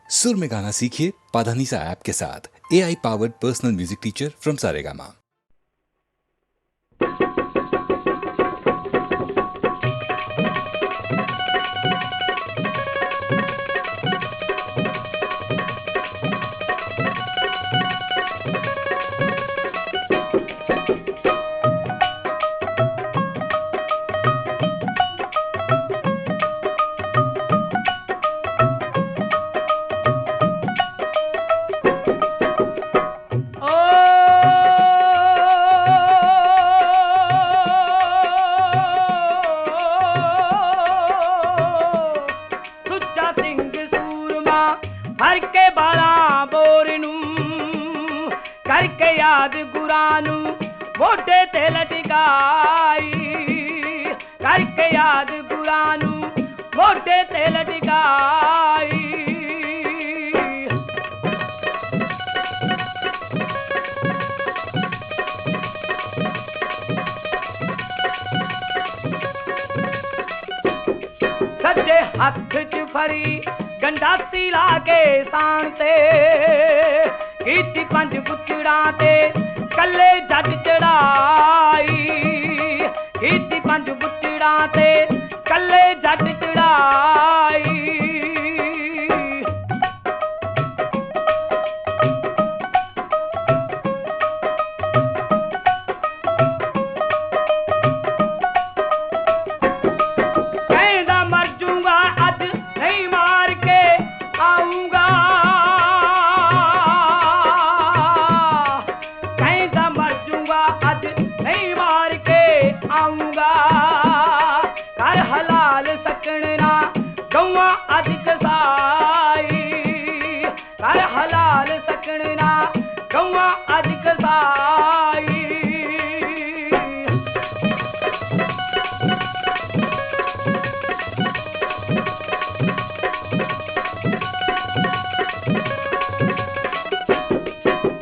सुर में गाना सीखिए पाधानीसा ऐप के साथ। AI powered personal music teacher from Saregama. हर के बाला बोर नू करके याद गुरानू मोटे ते लटकाई, करके याद गुरानू मोटे ते लटकाई। सज्जे हथ च फरी गंडासी लाके सांते कीती पंज पुचड़ा ते कल्ले जज चढ़ाई, कीती पंज पुचड़ा ते कल्ले जज चढ़ाई। कहदा मर जूंगा अज नहीं मार के आऊंगा, कहदा मर जूंगा अज नहीं मार के आऊंगा। कर हलाल सकना गौवा अज कसाई, कर हलाल सकना गौवा अज कसाई।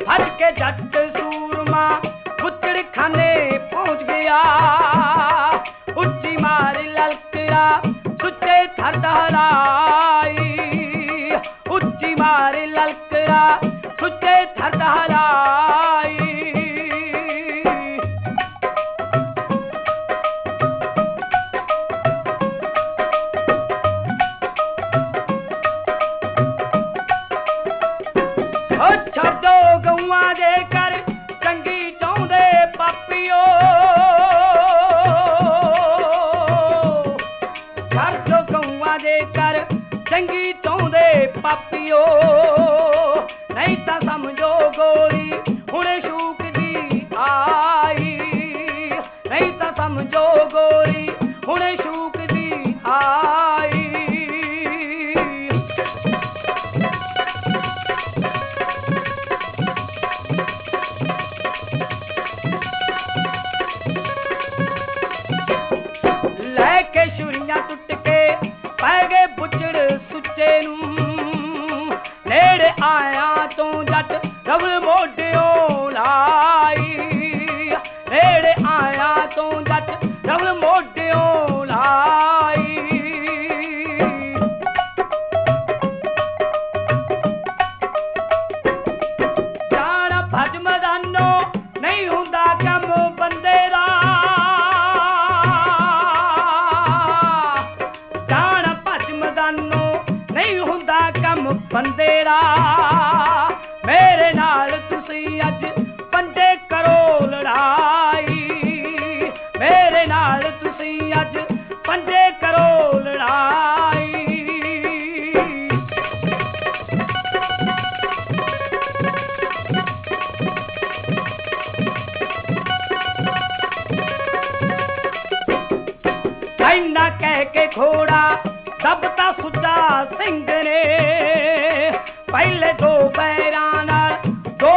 हर के जट सूरमा पुचड़ खाने पहुंच गया, उच्ची मार ललकरा सुच्चे थर दहलाई, उच्ची मार ललकरा सुच्चे थर दहलाई। ओ छड्डो गौआ दे कर चंगी चाहुंदे पापियो, छड्डो गौआ दे कर चंगी चाहुंदे पापियो। नहीं तां समझो गोरी हुणे शूक दी आई, नहीं तां समझो गोरी हुणे शूक दी आई। लैके छुरियां टुट के पै गए बुचड़ सुच्चे नू, नेड़े आया तो जट रबड़ मोढियों लाई, नेड़े आया तो जट रबड़ मोढियों लाई। जाना भज मैदानो नहीं हुंदा कम बंदे दा, जाना भज मैदानो नहीं हुंदा कम बंदे दा। मेरे नाल तुसी अज पंजे करो लड़ाई, मेरे नाल तुसी अज पंजे करो लड़ाई। ऐना कह के घोड़ा दबता सुच्चा सिंह ने पहले दो पैरां नाल दो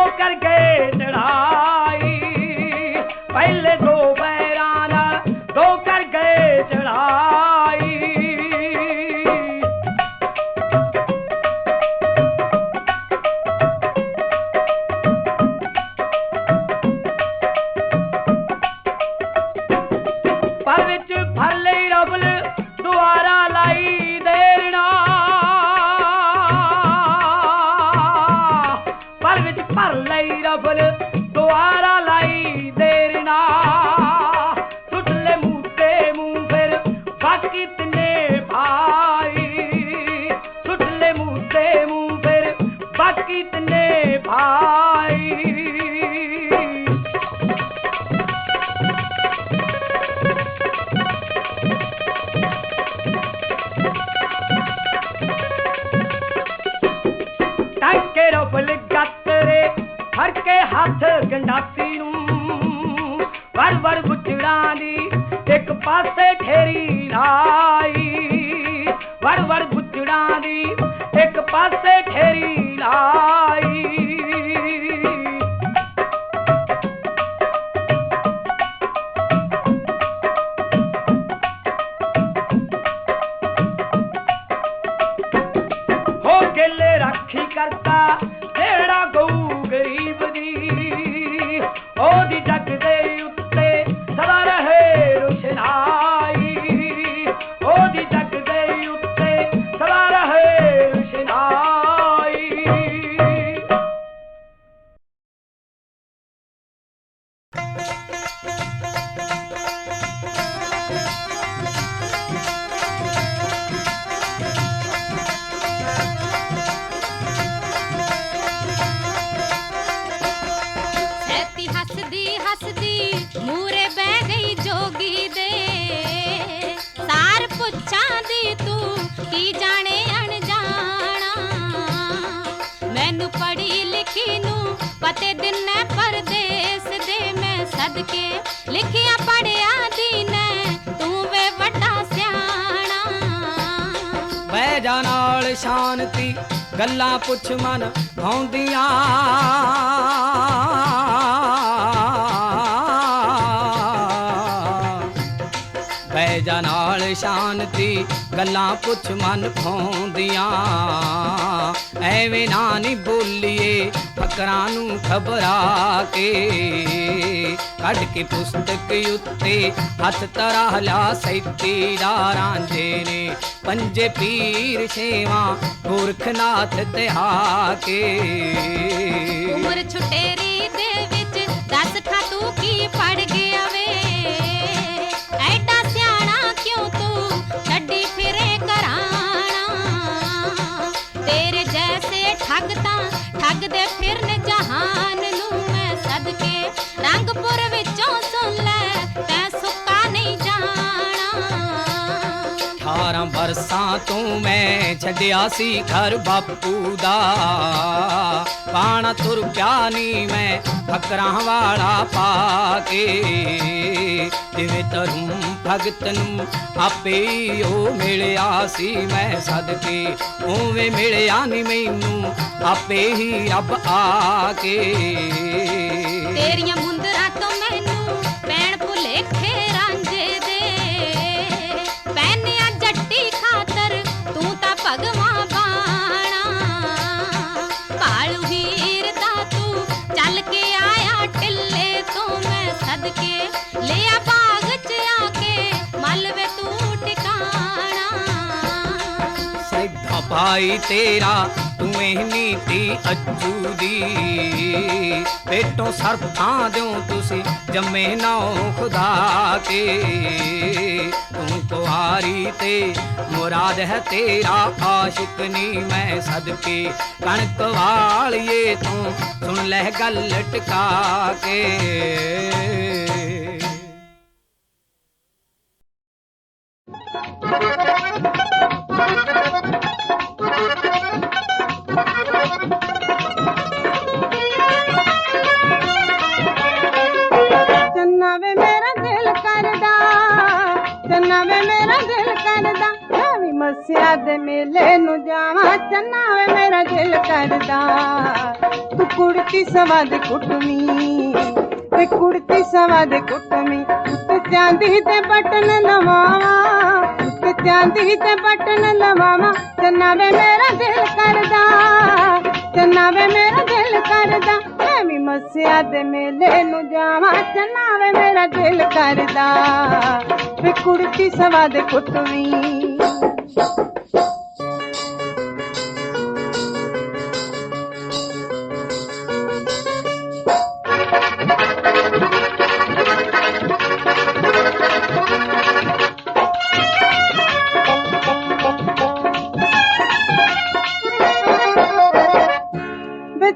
ਹੱਥ ਗੰਡਾਸੀ ਨੂੰ ਵਰ ਵਰ ਗੁੱਜੜਾਂ ਦੀ ਇੱਕ ਪਾਸੇ ਠੇਰੀ ਲਾਈ ਵਰ ਵਰ ਗੁੱਜੜਾਂ ਦੀ ਇੱਕ ਪਾਸੇ ਠੇਰੀ ਲਾਈ ਹੋ ਕੇਲੇ ਰਾਖੀ ਕਰਤਾ ਜਿਹੜਾ ਗਊ ਗਰੀਬ ਦੀ ਉਹਦੀ ਜੱਗ ਦੇ ਉੱਤੇ ਸਦਾ ਰਹੇ ਰੁਸ਼ਨਾਈ ਉਹਦੀ ਜੱਗ ਦੇ ਉੱਤੇ ਸਦਾ ਰਹੇ ਰੁਸ਼ਨਾਈ ਸੈਤੀ ਹੱਸਦੀ ਹੱਸਦੀ ਮੂਰੇ ਬਹਿ ਗਈ ਜੋਗੀ ਦੇ ਸਾਰ ਪੁੱਛਾਂ ਦੀ ਤੂੰ ਕੀ ਜਾਣੇ ਅਣਜਾਣਾ ਮੈਨੂੰ ਪੜ੍ਹੀ ਲਿਖੀ ਨੂੰ ਪਤੇ ਦਿਨੈ ਪਰਦੇਸ ਦੇ ਮੈਂ ਸਦਕੇ ਲਿਖਿਆ ਪੜਿਆ ਦੀਨੈ ਤੂੰ ਵੇ ਵੱਡਾ ਸਿਆਣਾ ਬਹਿ ਜਾ ਨਾਲ ਸ਼ਾਂਤੀ ਗੱਲਾਂ ਪੁੱਛ ਮਨ ਭਾਉਂਦੀਆਂ ਬਹਿ ਜਾ ਨਾਲ ਸ਼ਾਂਤੀ ਗੱਲਾਂ ਪੁੱਛ ਮਨ ਭਾਉਂਦੀਆਂ ਐਵੇਂ ਨਾ ਨੀ ਬੋਲੀਏ ਫਕਰਾਂ ਨੂੰ ਖਬਰਾ ਕੇ ਕੱਢ ਕੇ ਪੁਸਤਕ ਉੱਤੇ ਹੱਥ ਤਰਾ ਲਿਆ ਸੈਤੀ ਦਾ ਰਾਂਝੇ ਨੇ ਪੰਜੇ ਪੀਰ ਛੇਵਾਂ ਗੋਰਖਨਾਥ ਤਿਹਾ ਕੇ ਉਮਰ ਛੁਟੇਰੀ ਦੇ ਵਿੱਚ ਦੱਸ ਠਾ ਤੂੰ ਕੀ ਪੜ ਗਿਆ ਵੇ ਐਡਾ ਸਿਆਣਾ ਕਿਉਂ ਤੂੰ ਛੱਡੀ ਫਿਰੇ ਘਰਾਣਾ ਤੇਰੇ ਜੈਸੇ ਠੱਗ ਤਾਂ ਠੱਗਦੇ ਫਿਰਨ ਜਹਾਨ ਨੂੰ ਮੈਂ ਸਦਕੇ ਰੰਗਪੁਰ ਵਿੱਚੋਂ ਸੁਣ ਲੈ ਤੈਂ ਸੁੱਕਾ ਨਹੀਂ ਜਾਣਾ 18 ਬਰਸਾਂ ਤੋਂ ਮੈਂ ਛੱਡਿਆ ਸੀ ਘਰ ਬਾਪੂ ਦਾ ਪਾਣਾ ਤੁਰ ਪਿਆ ਨੀ ਮੈਂ ਫਕਰਾਂ ਵਾਲਾ ਪਾ ਕੇ ਜਿਵੇਂ ਤਰੂ ਭਗਤ ਨੂੰ ਆਪੇ ਉਹ ਮਿਲਿਆ ਸੀ ਮੈਂ ਸਦਕੇ ਉਵੇਂ ਮਿਲਿਆ ਨੀ ਮੈਨੂੰ ਆਪੇ ਹੀ ਰੱਬ ਆ ਕੇ ਤੇਰੀਆਂ ਮੁੰਦਰਾਂ ਤੋਂ ਮੈਨੂੰ ਪੈਣ ਭੁਲੇਖੇ ਰਾਂਝੇ ਦੇ ਪੈਨਿਆ ਜੱਟੀ ਖਾਤਰ ਤੂੰ ਤਾਂ ਭਗਵਾਂ ਬਾਣਾ ਭਾਲੂ ਹੀਰ ਦਾ ਤੂੰ ਚੱਲ ਕੇ ਆਇਆ ਟਿੱਲੇ ਤੋਂ ਮੈਂ ਸਦਕੇ ਲਿਆ ਬਾਗ ਚ ਆ ਕੇ ਮਲਵੇ ਤੂੰ ਟਿਕਾਣਾ ਸਿੱਧਾ ਭਾਈ ਤੇਰਾ ਤੂੰ ਇਹ ਨੀਤੀ ਅੱਜੂ ਦੀ ਪੇਟੋਂ ਸਰਫਾਂ ਦਿਓ ਤੁਸੀਂ ਜੰਮੇ ਨਾਉ ਖੁਦਾ ਕੇ ਤੂੰ ਕੁਆਰੀ ਤੇ ਮੁਰਾਦ ਹੈ ਤੇਰਾ ਆਸ਼ਿਕ ਨੀ ਮੈਂ ਸਦਕੇ ਕਣਕ ਵਾਲੀਏ ਤੂੰ ਸੁਣ ਲੈ ਗੱਲ ਟਿਕਾ ਕੇ ਚੰਨਾ ਵੇ ਮੇਰਾ ਦਿਲ ਕਰਦਾ ਚੰਨਾ ਵੇ ਮੇਰਾ ਦਿਲ ਕਰਦਾ ਮੈਂ ਵੀ ਮੱਸਿਆ ਦੇ ਮੇਲੇ ਨੂੰ ਜਾਵਾਂ ਚੰਨਾ ਵੇ ਮੇਰਾ ਦਿਲ ਕਰਦਾ ਤੂੰ ਕੁੜਤੀ ਸਵਾ ਦੇ ਕੁੱਟਵੀਂ ਤੇ ਕੁੜਤੀ ਸਵਾ ਦੇ ਕੁੱਟਵੀਂ ਉੱਤੇ ਚਾਂਦੀ ਤੇ ਬਟਨ ਲਵਾਵਾਂ ਉੱਤੇ ਚਾਂਦੀ ਤੇ ਬਟਨ ਲਵਾਵਾਂ ਚੰਨਾ ਵੇ ਮੇਰਾ ਦਿਲ ਕਰਦਾ ਚੰਨਾ ਵੇ ਮੇਰਾ ਦਿਲ ਕਰਦਾ ਮੈਂ ਵੀ ਮੱਸਿਆ ਦੇ ਮੇਲੇ ਨੂੰ ਜਾਵਾਂ ਚੰਨਾ ਵੇ ਮੇਰਾ ਦਿਲ ਕਰਦਾ ਵੇ ਕੁੜਤੀ ਸਵਾ ਦੇ ਕੁੱਟਵੀਂ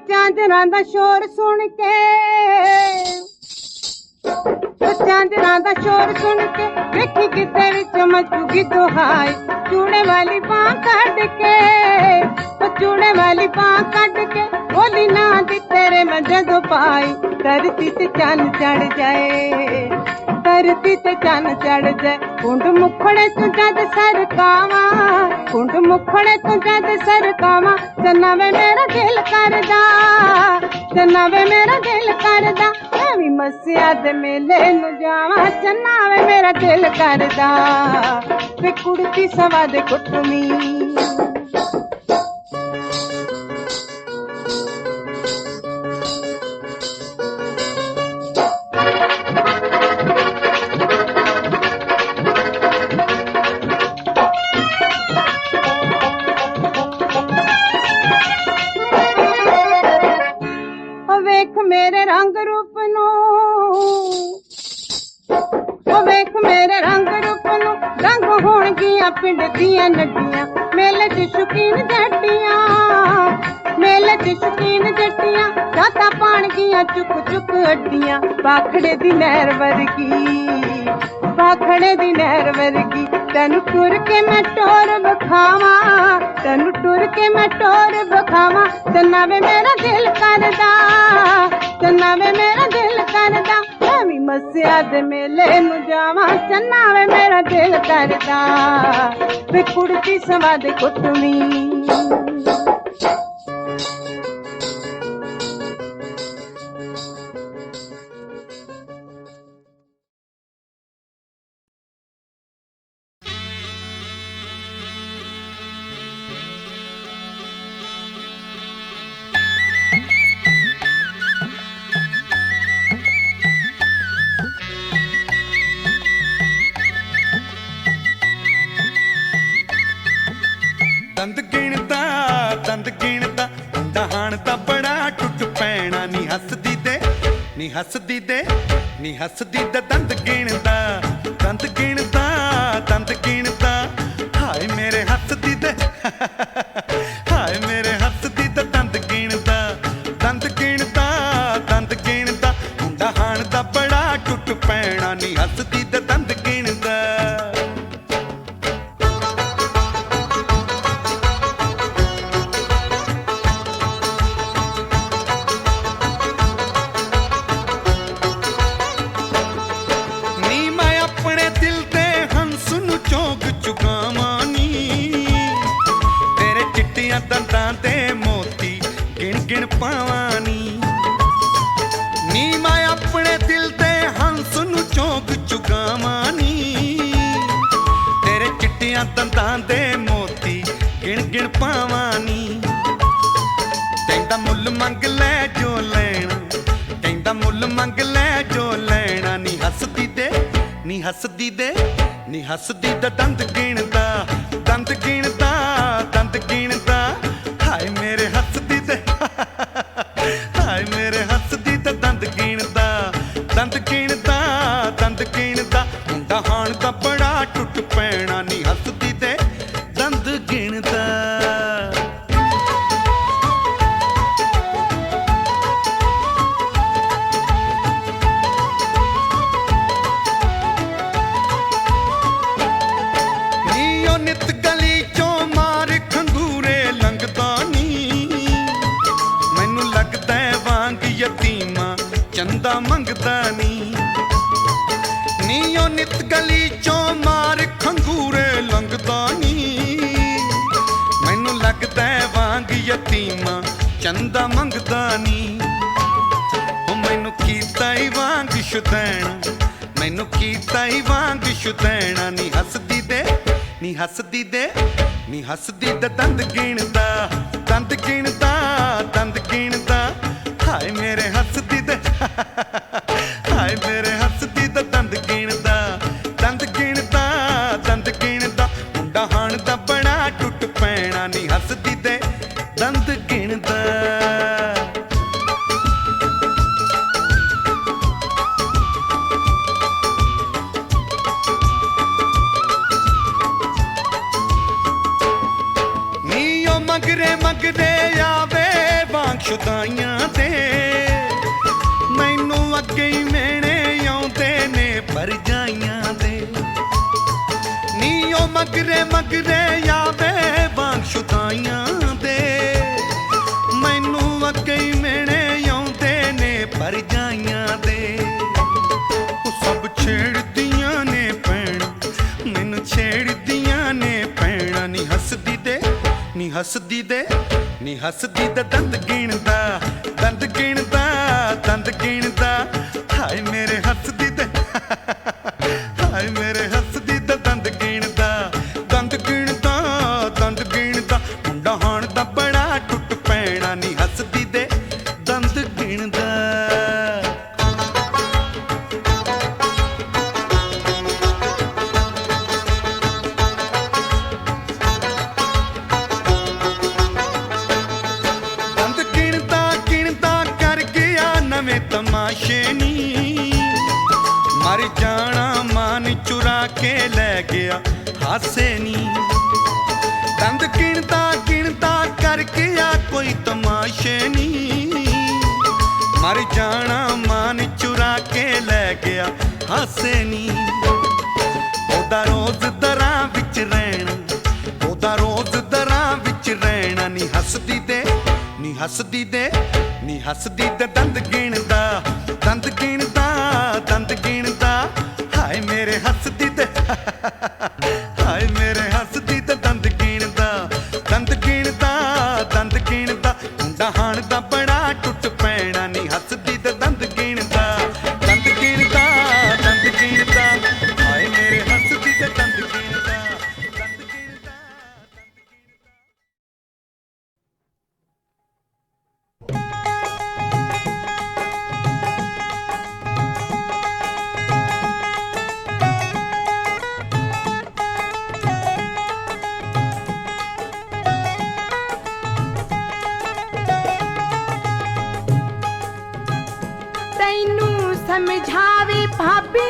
ਚਾਂਦਰਾਂ ਦਾ ਸ਼ੋਰ ਸੁਣ ਕੇ ਚਾਂਦਰਾਂ ਦਾ ਸ਼ੋਰ ਸੁਣ ਕੇ ਵੇਖੀ ਕਿਤੇ ਵਿੱਚ ਮਚੂਗੀ ਦੁਹਾਈ ਚੂੜੇ ਵਾਲੀ ਬਾਂਹ ਕੱਢ ਕੇ ਉਹ ਚੂੜੇ ਵਾਲੀ ਬਾਂਹ ਕੱਢ ਕੇ ਬੋਲੀ ਨਾ ਦੀ ਤੇਰੇ ਮੈਂ जदों पाई धरती ते चन चढ़ जाए, धरती ते चन चढ़ जाए। कुंड मुखड़े तू जद सरकावा, कुंड मुखड़े तू जद सरकावा, चन्ना वे मेरा दिल करदा, चन्ना वे मेरा दिल करदा। मैं भी मस्सिया दे मेले नू जावां, चन्ना वे मेरा दिल करदा। वे कुड़ती सवा दे कुटमी, ਵੇਖ ਮੇਰੇ ਰੰਗ ਰੂਪ ਨੂੰ, ਉਹ ਵੇਖ ਮੇਰੇ ਰੰਗ ਰੂਪ ਨੂੰ, ਰੰਗ ਹੋਣਗੀਆਂ ਪਿੰਡ ਦੀਆਂ ਨੱਡੀਆਂ, ਮੇਲੇ 'ਚ ਸ਼ੌਕੀਨ ਜੱਟੀਆਂ, ਮੇਲੇ 'ਚ ਸ਼ੌਕੀਨ ਜੱਟੀਆਂ, ਰਾਤਾਂ ਪਾਣਗੀਆਂ ਚੁੱਕ ਚੁੱਕ ਅੱਡੀਆਂ। ਬਾਖੜੇ ਦੀ ਨਹਿਰ ਵਰਗੀ, ਬਾਖੜੇ ਦੀ ਨਹਿਰ ਵਰਗੀ, ਤੈਨੂੰ ਟੁਰ ਕੇ ਮੈਂ ਟੋਰ ਵਿਖਾਵਾਂ, ਤੈਨੂੰ ਟੁਰ ਕੇ ਮੈਂ ਟੋਰ ਵਿਖਾਵਾਂ। ਚੰਨਾ ਵੇ ਮੇਰਾ ਦਿਲ ਕਰਦਾ, ਚੰਨਾ ਵੇ ਮੇਰਾ ਦਿਲ ਕਰਦਾ। ਮੈਂ ਵੀ ਮੱਸਿਆ ਦੇ ਮੇਲੇ ਨੂੰ ਜਾਵਾਂ, ਚੰਨਾ ਵੇ ਮੇਰਾ ਦਿਲ ਕਰਦਾ। ਵੇ ਕੁੜਤੀ ਸਵਾ ਦੇ ਕੁੱਟਵੀਂ, ਦੰਦ ਗਿਣਦਾ ਡਹਾਣ ਦਾ ਬੜਾ ਟੁੱਟ ਪੈਣਾ। ਨੀ ਹੱਸਦੀ ਦੇ, ਨੀ ਹੱਸਦੀ ਦੇ, ਨੀ ਹੱਸਦੀ ਦਾ ਦੰਦ ਗਿਣਦਾ, ਦੰਦ ਗਿਣਦਾ, ਦੰਦ ਗਿਣਦਾ। ਹਾਏ ਮੇਰੇ ਹੱਸਦੀ ਦੇ, ਹਾਏ ਮੇਰੇ ਹੱਸਦੀ ਦਾ ਦੰਦ ਗਿਣਦਾ, ਦੰਦ ਗਿਣਦਾ, ਦੰਦ ਗਿਣਦਾ। ਡਹਾਣ ਦਾ ਬੜਾ ਟੁੱਟ ਪੈਣਾ। ਨੀ ਹੱਸਦੀ ਦਾ ਦੰਦ ਗਿਣਦਾ। ਦੰਦਾਂ ਤੇ ਮੋਤੀ ਗਿਣ ਗਿਣ ਪਾਵਾਂ ਨੀ, ਨੀ ਮੈਂ ਆਪਣੇ ਦਿਲ ਤੇ ਹੰਸ ਨੂੰ ਚੌਂਕ ਚੁਗਾਵਾਂ ਨੀ। ਤੇਰੇ ਚਿੱਟੀਆਂ ਦੰਦਾਂ ਦੇ ਮੋਤੀ ਗਿਣ ਗਿਣ ਪਾਵਾਂ ਨੀ। ਕਹਿੰਦਾ ਮੁੱਲ ਮੰਗ ਲੈ ਜੋ ਲੈਣਾ, ਕਹਿੰਦਾ ਮੁੱਲ ਮੰਗ ਲੈ ਜੋ ਲੈਣਾ। ਨੀ ਹੱਸਦੀ ਦੇ, ਨੀ ਹੱਸਦੀ ਦੇ, ਨੀ ਹੱਸਦੀ ਦਾ ਦੰਦ ਗਿਣਦਾ, ਦੰਦ ਗਿਣਦਾ, ਦੰਦ ਗਿਣਦਾ। ਹਾਏ ਮੇਰੇ ਹੱਸਦੀ ਦੇ, ਹਾਏ ਮੇਰੇ ਹੱਸਦੀ ਦਾ ਦੰਦ ਗਿਣਦਾ, ਦੰਦ ਗਿਣਦਾ, ਦੰਦ ਗਿਣਦਾ। ਡਹਾਣ ਦਾ ਬੜਾ ਟੁੱਟ ਪੈਣਾ। ਨੀ ਹੱਸਦੀ ਦੇ ਦੰਦ ਗਿਣਦਾ। ਨਿਤ ਗਲੀ ਚੋਂ ਮਾਰ ਖੰਗੂਰੇ ਲੰਘਦਾ ਨੀ, ਮੈਨੂੰ ਲੱਗਦਾ ਵਾਂਗ ਯਤੀਮਾਂ ਚੰਦਾ ਮੰਗਦਾ ਨੀ। ਨੀ ਉਹ ਨਿਤ ਗਲੀ ਚੋਂ ਮਾਰ ਖੰਗੂਰੇ ਲੰਘਦਾ ਨੀ, ਮੈਨੂੰ ਲੱਗਦਾ ਵਾਂਗ ਯਤੀਮਾਂ ਚੰਦਾ ਮੰਗਦਾ ਨੀ। ਉਹ ਮੈਨੂੰ ਕੀਤਾ ਹੀ ਵਾਂਗ ਸ਼ੁਦੈਣਾ, ਮੈਨੂੰ ਕੀਤਾ ਹੀ ਵਾਂਗ ਸ਼ੁਦੈਣਾ। ਨੀ ਹੱਸਦੀ ਦੇ, ਨੀ ਹੱਸਦੀ ਦੇ, ਨੀ ਹੱਸਦੀ ਦਾ ਦੰਦ ਗਿਣਦਾ, ਦੰਦ ਗਿਣਦਾ, ਦੰਦ ਗਿਣਦਾ। ਹਾਏ ਮੇਰੇ ਹੱਸਦੀ ਦੇ, ਹਾਏ ਮੇਰੇ ਹੱਸਦੀ ਦਾ ਦੰਦ ਗਿਣਦਾ, ਦੰਦ ਗਿਣਦਾ, ਦੰਦ ਗਿਣਦਾ। ਡਹਾਣ ਦਾ ਬੜਾ ਟੁੱਟ ਪੈਣਾ। ਨੀ ਹੱਸਦੀ ਦੇ ਦੰਦ ਗਿਣਦਾ। ਮਗਰੇ ਮਗਰੇ ਆਵੇ ਵਾਂਗ ਸ਼ੁਦਾਈਆਂ ਦੇ, ਮੈਨੂੰ ਅੱਗੇ ਹੀ ਮੇਣੇ ਆਉਂਦੇ ਨੇ ਪਰਜਾਈਆਂ ਦੇ। ਨੀ ਉਹ ਮਗਰੇ ਮਗਰੇ ਆਵੇ ਵਾਂਗ ਸ਼ੁਦਾਈਆਂ ਦੇ, ਮੈਨੂੰ ਅੱਗੇ ਹੀ ਮੇਣੇ ਆਉਂਦੇ ਹੱਸਦੀ ਦਾ ਦੰਦ ਗਿਣਦਾ ਦੰਦ ਗਿਣਦਾ ਦੰਦ ਗਿਣਦਾ ਹਾਏ ਮੇਰੇ ਹੱਸਦੀ ਦਾ ਹਾਏ ਮੇਰੇ ਹੱਸਦੀ ਦਾ ਦੰਦ ਗਿਣਦਾ ਦੰਦ ਗਿਣਦਾ ਦੰਦ ਗਿਣਦਾ ਮੁੰਡਾ ਹਾਣ ਦਾ ਬੜਾ ਟੁੱਟ ਪੈਣਾ ਨੀ ਹੱਸਦੀ ਦੇ ਦੰਦ ਗਿਣਦਾ ਤਮਾਸ਼ੇ ਨੀ ਮਰ ਜਾਣਾ ਮਾਨ ਚੁਰਾ ਕੇ ਲੈ ਗਿਆ ਹਾਸੇ ਨੀ ਦੰਦ ਗਿਣਦਾ ਗਿਣਦਾ ਕਰਕੇ ਆ ਕੋਈ ਤਮਾਸ਼ੇ ਨੀ ਮਰ ਜਾਣਾ ਮਾਨ ਚੁਰਾ ਕੇ ਲੈ ਗਿਆ ਹਾਸੇ ਨੀ ਉਹਦਾ ਰੋਜ਼ ਦਰਾਂ ਵਿੱਚ ਰਹਿਣਾ ਉਹਦਾ ਰੋਜ਼ ਦਰਾਂ ਵਿੱਚ ਰਹਿਣਾ ਨੀ ਹੱਸਦੀ ਦੇ ਨੀ ਹੱਸਦੀ ਦੇ ਨੀ ਹੱਸਦੀ ਤੇ ਦੰਦ ਗਿਣਦਾ ਦੰਦ ਗਿਣਦਾ ਦੰਦ ਗਿਣਦਾ ਹਾਏ ਮੇਰੇ ਹੱਸਦੀ ਤੇ ਹਾਏ ਮੇਰੇ ਹੱਸਦੀ ਤੇ ਦੰਦ ਗਿਣਦਾ ਦੰਦ ਗਿਣਦਾ ਦੰਦ ਗਿਣਦਾ ਮੁੰਡਾ ਹਾਣ ਦਾ ਬੜਾ ਟੁੱਟ ਪੈਣਾ ਨੀ ਹੱਸਦੀ ਤੇ ਦੰਦ ਗਿਣਦਾ ਦੰਦ ਗਿਣਦਾ ਦੰਦ ਗਿਣਦਾ ਹਾਏ ਮੇਰੇ ਹੱਸਦੀ ਤੇ ਦੰਦ ਗਿਣਦਾ ਦੰਦ ਗਿਣਦਾ ਸਮਝਾਵੇ ਭਾਬੀ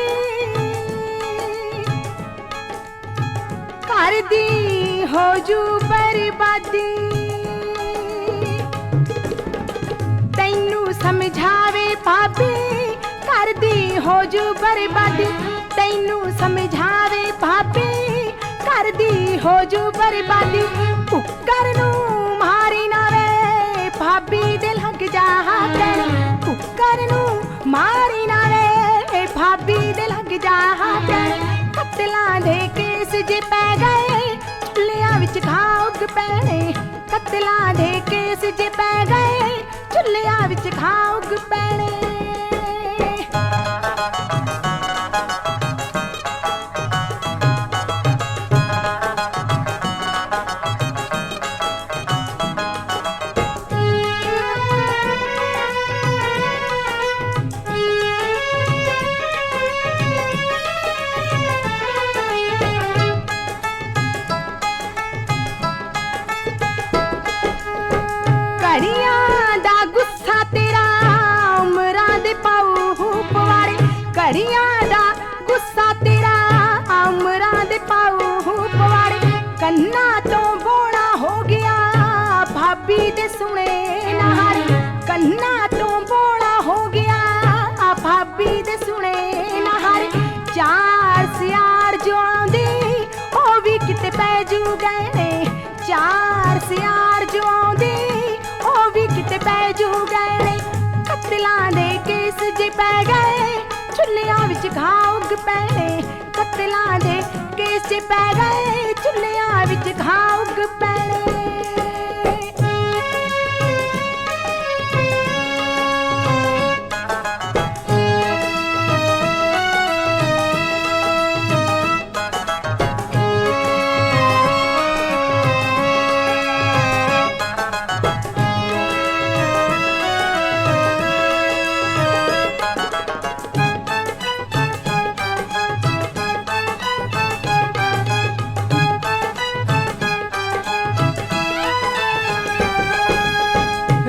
ਕਰਦੀ ਹੋ ਜੂ ਬਰਬਾਦੀ ਤੈਨੂੰ ਸਮਝਾਵੇ ਭਾਬੀ ਕਰਦੀ ਹੋ ਜੂ ਬਰਬਾਦੀ ਤੈਨੂੰ ਸਮਝਾਵੇ ਭਾਬੀ ਕਰਦੀ ਹੋ ਜੂ ਬਰਬਾਦੀ ਕੁੱਕਰ ਨੂੰ ਮਾਰੀ ਨਾ ਵੇ ਭਾਬੀ ਦੇ ਲੱਗ ਜਾ ਕਰ ਕੁੱਕਰ ਨੂੰ ਮਾਰੀ ਨਾ ਵੇ ਭਾਬੀ ਦੇ ਲੱਗ ਜਾ ਕਰ ਕਤਲਾਂ ਦੇ ਕੇਸ ਜੇ ਪੈ ਗਏ ਚੁੱਲ੍ਹਿਆਂ ਵਿੱਚ ਘਾਹ ਉੱਗ ਪੈਣੇ ਕਤਲਾਂ ਦੇ ਕੇਸ ਜੇ ਪੈ ਗਏ ਚੁੱਲ੍ਹਿਆਂ ਵਿੱਚ ਘਾਹ ਉੱਗ ਪੈਣੇ ਘੜੀਆਂ ਦਾ ਗੁੱਸਾ ਤੇਰਾ ਉਮਰਾਂ ਦੇ ਪਾਉ ਪਵਾੜੇ ਘੜੀਆਂ ਦਾ ਗੁੱਸਾ ਤੇਰਾ ਉਮਰਾਂ ਦੇ ਪਾਉ ਪਵਾੜੇ ਕੰਨਾਂ ਤੋਂ ਬੋਣਾ ਹੋ ਗਿਆ ਭਾਬੀ ਦੇ ਸੁਣੇ ਨਹਾਰੀ ਕੰਨਾਂ ਤੋਂ ਬੋਣਾ ਹੋ ਗਿਆ ਭਾਬੀ ਦੇ ਸੁਣੇ ਨਹਾਰੀ ਚਾਰ ਸਿਆਰ ਜੋ ਆਉਂਦੀ ਉਹ ਵੀ ਕਿਤੇ ਪੈ ਜੂ ਗਏ ਨੇ ਚਾਰ ਸਿਆਰ ਜੋ ਆਉਂਦੀ ਉਹ ਵੀ ਕਿਤੇ ਪੈ ਜੂ ਗਏ ਨੇ ਕਤਲਾਂ ਦੇ ਕੇਸ ਜੇ ਪੈ ਗਏ ਚੁੱਲ੍ਹਿਆਂ ਵਿੱਚ ਘਾਹ ਉੱਗ ਪੈਣੇ ਕਤਲਾਂ ਦੇ ਕੇਸ ਜੇ ਪੈ ਗਏ ਚੁੱਲ੍ਹਿਆਂ ਵਿੱਚ ਘਾਹ ਉੱਗ ਪੈਣੇ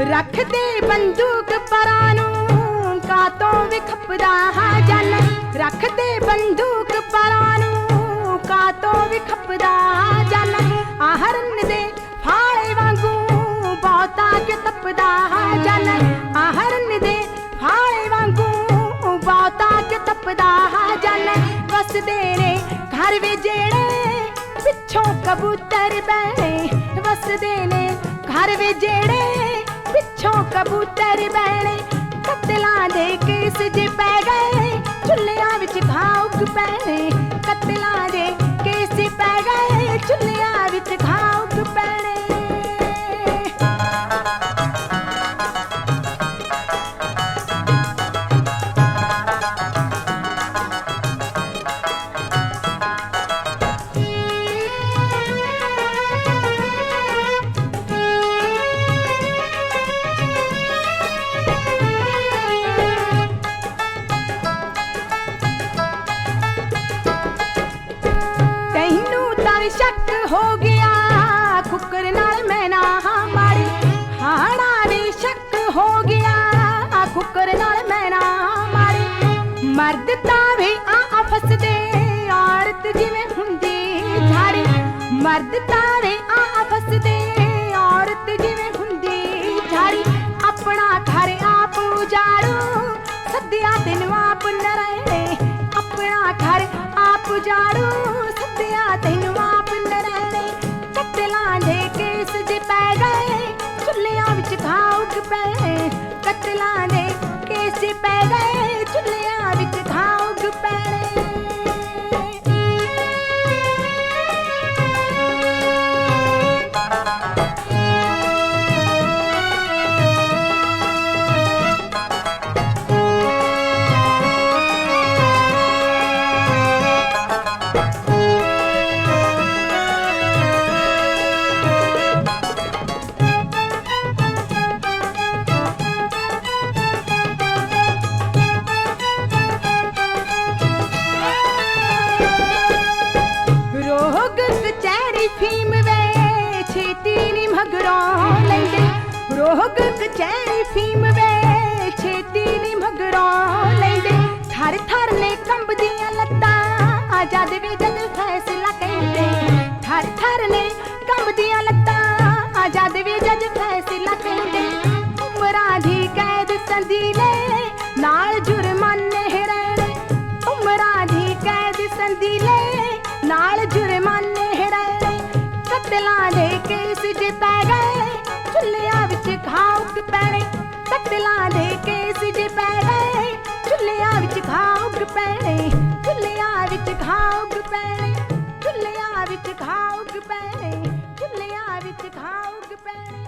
ਰੱਖਦੇ ਬੰਦੂਕ ਪਰਾਂ ਨੂੰ ਕਾਤੋਂ ਵੀ ਖਪਦਾ ਹਾਂ ਜਨ ਰੱਖਦੇ ਬੰਦੂਕ ਪਰਾਂ ਨੂੰ ਕਾਤੋਂ ਵੀ ਖਪਦਾ ਹਾਂ ਜਨ ਆਹਰਨ ਦੇ ਫਾਲੇ ਵਾਂਗੂ ਬਹੁਤਾ ਕਿ ਤਪਦਾ ਹਾਂ ਜਨ ਆਹਰਨ ਦੇ ਫਾਲੇ ਵਾਂਗੂ ਬਹੁਤਾ ਕਿ ਤਪਦਾ ਹਾਂ ਜਨ ਵਸਦੇ ਨੇ ਘਰ ਵੇ ਜਿਹੜੇ ਪਿੱਛੋਂ ਕਬੂਤਰ ਬਹਿਣੇ ਵਸਦੇ ਨੇ ਘਰ ਵੇ ਜਿਹੜੇ ਪਿੱਛੋਂ ਕਬੂਤਰ ਬਹਿਣੇ ਕਤਲਾਂ ਦੇ ਕੇਸ ਜੇ ਪੈ ਗਏ ਚੁੱਲ੍ਹਿਆਂ ਵਿੱਚ ਘਾਹ ਉੱਗ ਪੈਣੇ ਕਤਲਾਂ ਦੇ ਕੇਸ ਜੇ ਪੈ ਗਏ ਚੁੱਲ੍ਹਿਆਂ ਵਿੱਚ ਘਾਹ ਉੱਗ ਪੈਣੇ हो गया कुकर नाल मैना मारी हाड़ा वे शक हो गया कुकर नाल मैना मारी मर्द तावे आ फसदे औरत जिवें हुंदी झाड़ी मर्द तावे आ फसदे औरत जिवें हुंदी झाड़ी अपना घर आप उजाड़ो सद्या तेनू आप न रहे अपना घर आप उजाड़ो सद्या तेनू आप न रहे कत्तलां दे केस जे पै गए चुल्लियां विच घाउक पै कत्तलां दे केस जे पै गए चुल्लियां विच घाउक पैणे रोग कचैरी फीम वे छेती नी मगरों लेंदे थर थर ने कंबदियां लत्तां जद वे जद फैसला कहंदे थर थर ने कंबदियां लत्तां जद वे जद फैसला कहंदे उमरां दी कैद संदीले नाल जुर्माने रहणे उमरां दी कैद संदीले नाल जुर्माने रहणे कत्तलां दे केस जे पै गए चुल्लियां विच घाउक पैणे कत्तलां दे केस जे पै गए चुल्लियां विच घाउक पैणे चुल्लियां विच घाउक पैणे चुल्लियां विच घाउक पैणे चुल्लियां विच घाउक पैणे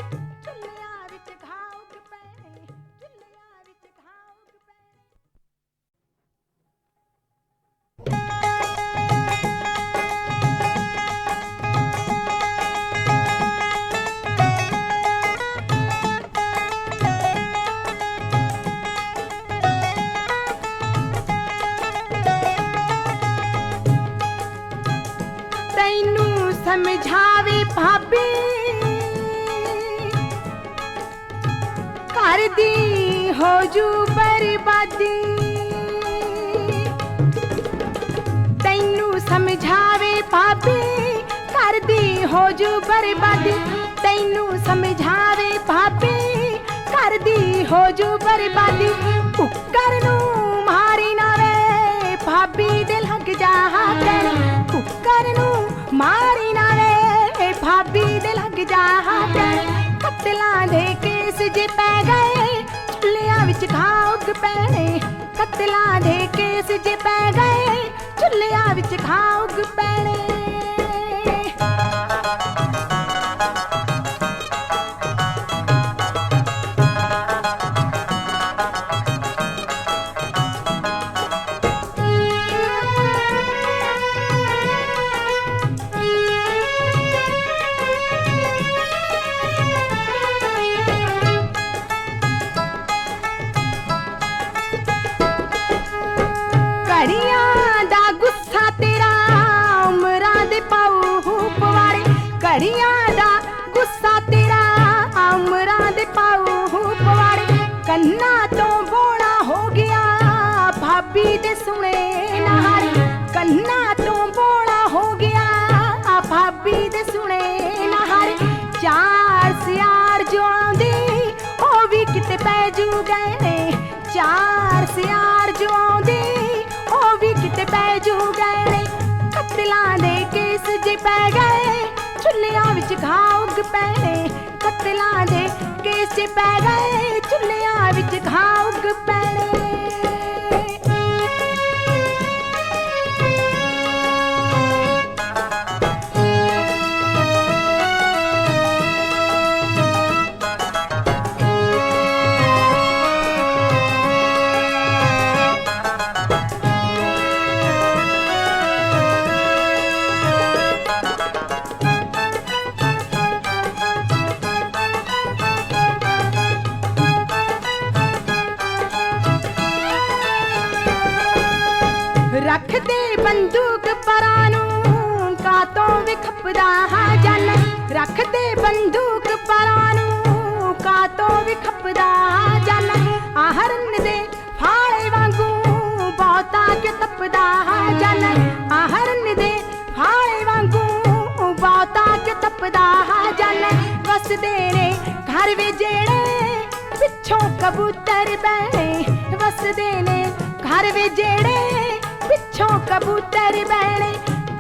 चुल्लियां विच घाउक पैणे चुल्लियां विच घाउक पैणे समझावे भाभी कर दी हो जू बर्बादी तैनू समझावे भाभी कर दी हो जू बर्बादी तैनू समझावे भाभी कर दी हो जू बर्बादी कुकर नू मारी ना वे भाभी दे लग जा कुकर नू मारी ना वे भाभी दे लग जा कत्तलां दे केस जे पै गए चुल्लियां विच घाउक पैणे कत्तलां दे केस जे पै गए चुल्लियां विच घाउक पैणे घड़ियां दा गुस्सा तेरा उमरां दे पाऊ पवाड़े कन्ना तो बोला हो गया भाभी दे सुने नहारी कन्ना तो बोला हो गया भाभी दे सुने नहारी चार सियार जो आंदी ओ भी किते पैजू गए चार सियार जो आंदी ओ भी किते पैजू गए कत्तलां दे केस जे पै गए चुल्लियां विच घाउक पैणे कत्तलां दे केस जे पै गए चुल्लियां विच घाउक पैणे रख दे बंदूक परानू का तो ਖੱਪਦਾ ਜਨ ਰੱਖਦੇ ਬੰਦੂਕ ਪਰਾਂ ਨੂੰ ਕਾਤੋਂ ਵੀ ਖੱਪਦਾ ਜਨ ਆਹਰਨ ਦੇ ਫਾਲੇ ਵਾਂਗੂ ਬਹੁਤਾ ਕਿ ਤੱਪਦਾ ਜਨ ਆਹਰਨ ਦੇ ਫਾਲੇ ਵਾਂਗੂ ਬਹੁਤਾ ਕਿ ਤੱਪਦਾ ਜਨ ਵਸਦੇ ਨੇ ਘਰ ਵੇ ਜਿਹੜੇ ਪਿੱਛੋਂ ਕਬੂਤਰ ਬਹਿਣੇ ਵਸਦੇ ਨੇ ਘਰ ਵੇ ਜਿਹੜੇ ਪਿੱਛੋਂ ਕਬੂਤਰ ਬਹਿਣੇ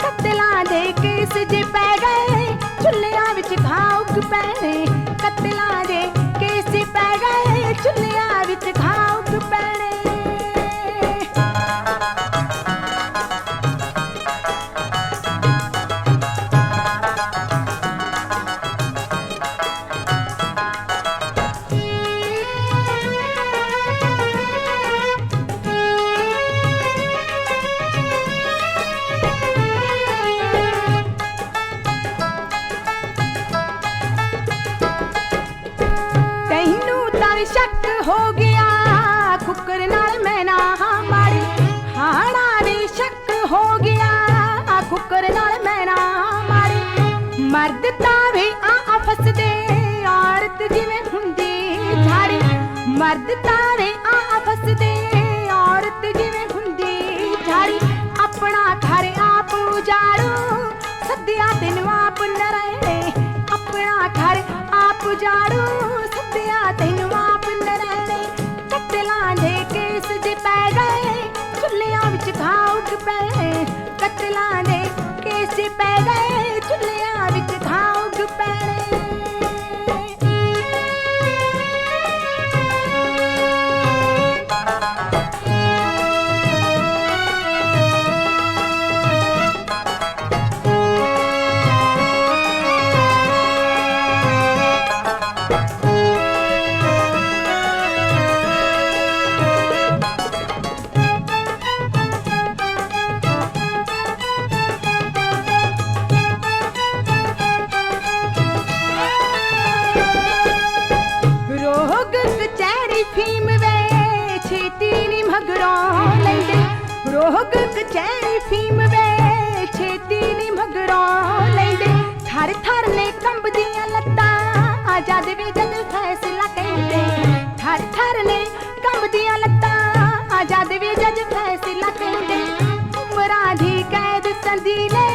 ਕਤਲਾਂ ਦੇ ਕੇਸ ਜੇ ਪੈ ਗਏ ਚੁੱਲ੍ਹਿਆਂ ਵਿੱਚ ਘਾਹ ਉੱਗ ਪੈਣੇ ਕਤਲਾਂ ਦੇ ਕੇਸ ਜੇ ਪੈ ਗਏ ਚੁੱਲ੍ਹਿਆਂ ਵਿੱਚ ਘਾਹ ਉੱਗ ਪੈਣੇ ਸ਼ੱਕ ਹੋ ਗਿਆ ਕੁੱਕਰ ਨਾਲ ਮੈਂ ਨਾ ਮਾਰੀ ਹਾਣਾ ਵੀ ਸ਼ੱਕ ਹੋ ਗਿਆ ਕੁੱਕਰ ਨਾਲ ਮੈਂ ਨਾ ਮਾਰੀ ਮਰਦ ਤਾਂ ਵੀ ਆ ਫਸਦੇ ਔਰਤ ਜਿਵੇਂ ਹੁੰਦੀ ਝਾੜੀ ਮਰਦ ਤਾਂ ਵੀ ਆ ਫਸਦੇ ਔਰਤ ਜਿਵੇਂ ਹੁੰਦੀ ਝਾੜੀ ਆਪਣਾ ਘਰ ਆਪ ਉਜਾੜੋ ਸੱਦਿਆ ਤੈਨੂੰ ਆਪ ਨ ਰਹੇ ਆਪਣਾ ਘਰ ਆਪ ਉਜਾੜੋ ਸੱਦਿਆ ਤੈਨੂੰ ਆਪ ਨ ਰਹੇ ਕਤਲਾਂ ਦੇ ਕੇਸ ਜੇ ਪੈ ਗਏ ਚੁੱਲ੍ਹਿਆਂ ਵਿੱਚ ਘਾਹ ਉੱਗ ਪੈਣੇ ਕਤਲਾਂ ਦੇ ਕੇਸ ਜੇ ਪੈ ਗਏ ਚੁੱਲ੍ਹਿਆਂ ਵਿੱਚ ਘਾਹ ਉੱਗ ਪੈਣੇ ਫੀਮ ਵੇ ਛੇਤੀ ਨੀ ਮਗਰੋਂ ਲੈਂਦੇ ਰੋਗ ਕਚਹਿਰੀ ਫੀਮ ਵੇ ਛੇਤੀ ਨੀ ਮਗਰੋਂ ਲੈਂਦੇ ਥਰ ਥਰ ਨੇ ਕੰਬਦੀਆਂ ਲੱਤਾਂ ਜਦ ਵੀ ਜਦ ਫੈਸਲਾ ਕਹਿੰਦੇ ਥਰ ਥਰ ਨੇ ਕੰਬਦੀਆਂ ਲੱਤਾਂ ਜਦ ਵੀ ਜਦ ਫੈਸਲਾ ਕਹਿੰਦੇ ਉਮਰਾਂ ਦੀ ਕੈਦ ਸੰਦੀਲੇ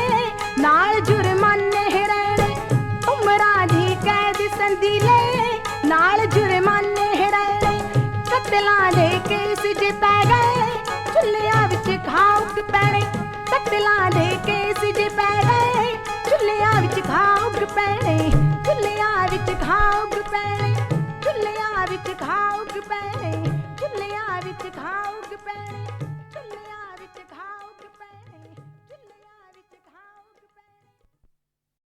ਨਾਲ ਜੁਰਮਾਨੇ ਰਹਿਣੇ ਉਮਰਾਂ ਦੀ ਕੈਦ ਸੰਦੀਲੇ ਨਾਲ ਜੁਰਮਾਨੇ ਰਹਿਣੇ ਕਤਲਾਂ ਦੇ ਕੇਸ ਜੇ ਪੈ ਗਏ ਚੁੱਲ੍ਹਿਆਂ ਵਿੱਚ ਘਾਹ ਉੱਗ ਪੈਣੇ ਕਤਲਾਂ ਦੇ ਕੇਸ ਜੇ ਪੈ ਗਏ ਚੁੱਲ੍ਹਿਆਂ ਵਿੱਚ ਘਾਹ ਉੱਗ ਪੈਣੇ